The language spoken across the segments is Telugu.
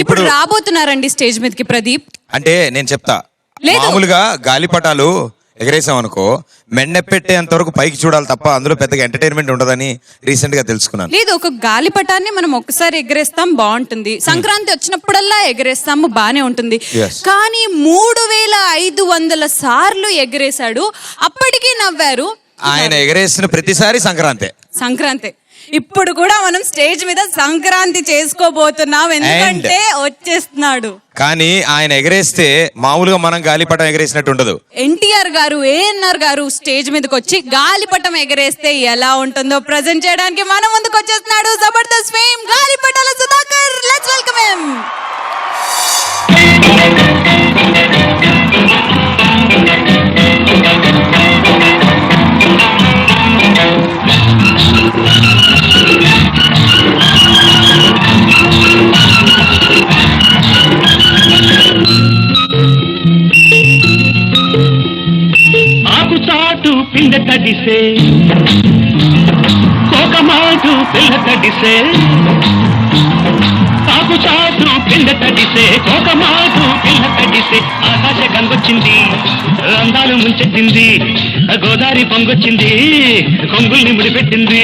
ఇప్పుడు రాబోతున్నారండి స్టేజ్ మీదకి ప్రదీప్. అంటే నేను చెప్తా, మామూలుగా గాలిపటాలు ఎగరేసాం అనుకో మెండెప్పెట్టేంత వరకు పైకి చూడాలి తప్ప అందులో పెద్దగా ఎంటర్టైన్మెంట్ ఉండదని రీసెంట్ గా తెలుసుకున్నాను. లేదు, ఒక గాలిపటాన్ని మనం ఒక్కసారి ఎగరేస్తాం బాగుంటుంది, సంక్రాంతి వచ్చినప్పుడల్లా ఎగరేస్తాము బానే ఉంటుంది. కానీ 3500 సార్లు ఎగరేశాడు, అప్పటికీ నవ్వారు. ఆయన ఎగరేసిన ప్రతిసారి సంక్రాంతి. ఇప్పుడు కూడా మనం స్టేజ్ మీద సంక్రాంతి చేసుకోబోతున్నాం, ఎందుకంటే వచ్చేస్తున్నాడు. కానీ ఆయన ఎగరేస్తే మామూలుగా మనం గాలిపటం ఎగరేసినట్టు ఉండదు. ఎన్టీఆర్ గారు, ఏఎన్ఆర్ గారు స్టేజ్ మీదకి వచ్చి గాలిపటం ఎగరేస్తే ఎలా ఉంటుందో ప్రజెంట్ చేయడానికి మన ముందుకు వచ్చేస్తున్నాడు Jabardasth fame Galipatala Sudhakar. Let's welcome him. పిండ తడిసే కోకమాటు పిల్ల తడిసే తాకు చాటు పిండ తడిసే కోకమాటు పిల్ల తడిసే ఆకాశ గంగొచ్చింది, అందాలు ముంచెత్తింది, గోదావరి పొంగొచ్చింది, కొంగుల్ని ముడిపెట్టింది.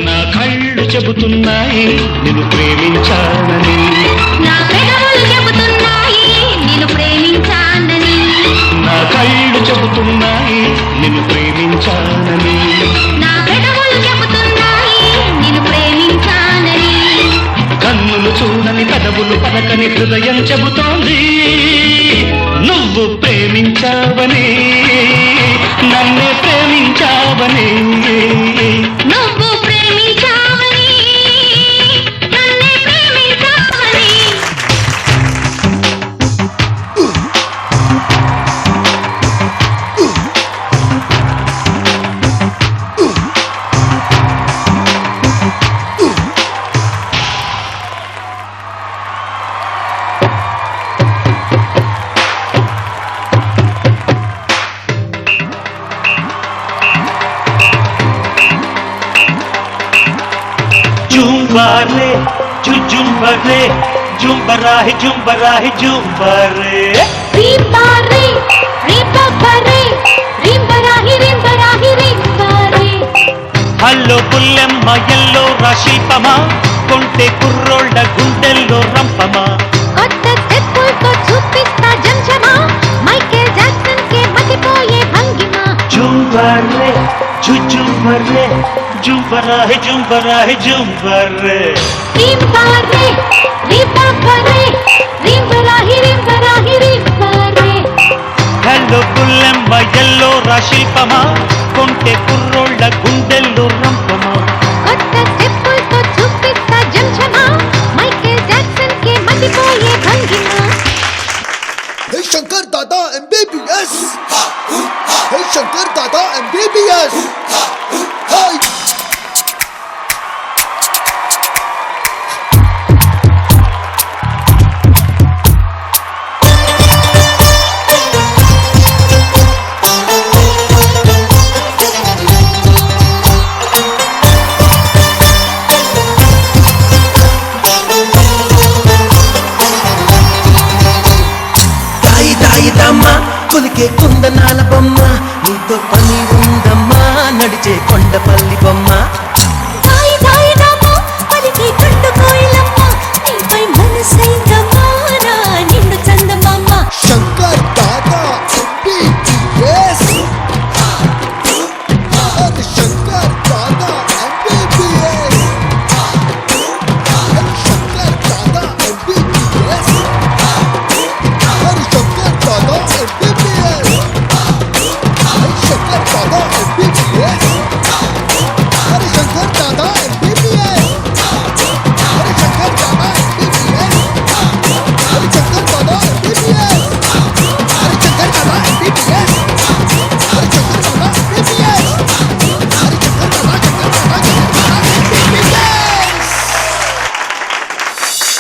నా కళ్ళు చెబుతున్నాయి నిన్ను ప్రేమించానని, నా పెదవులు చెబుతున్నాయి నిన్ను ప్రేమించానని, నా కళ్ళు చెబుతున్నాయి నిన్ను ప్రేమించానని, నా పెదవులు చెబుతున్నాయి నిన్ను ప్రేమించానని, కన్నులు చూడని పెదవులు పలకని హృదయం చెబుతోంది నువ్వు ప్రేమించావని, నన్నే ప్రేమించావని, నువ్వు ప్రేమించావని, నన్నే ప్రేమించావని. జుంబరే జుంబరే జుంబరాహి జుంబరాహి జుంబరే రీంబారే రీంబారే రీంబరాహి రీంబరాహి రీంబారే. హల్లో పుల్లెమ్మ ఎల్లో రాశిల్పమా, కొంటె కుర్రోళ్ళ గుండెల్లో రంపమా, కొత్త స్టెప్పులతో చూపిస్తా జంజమా, మైకేల్ జాక్సన్ కే మతిపోయే భంగిమా. జుంబరే జుంబరే జుంబరాహి జుంబరాహి జుంబరే రీంబారే రీంబారే రీంబరాహి రీంబరాహి రీంబారే. హల్లో పుల్లెమ్మ ఎల్లో రాశిల్పమా, కొంటె కుర్రోళ్ళ గుండెల్లో రంపమా, కొత్త స్టెప్పులతో చూపిస్తా జంజమా, మైకేల్ జాక్సన్ కే మతిపోయే భంగిమా. Hey Shankar Dada MBBS. Hey Shankar Dada MBBS. Hey. కులికే కుందనా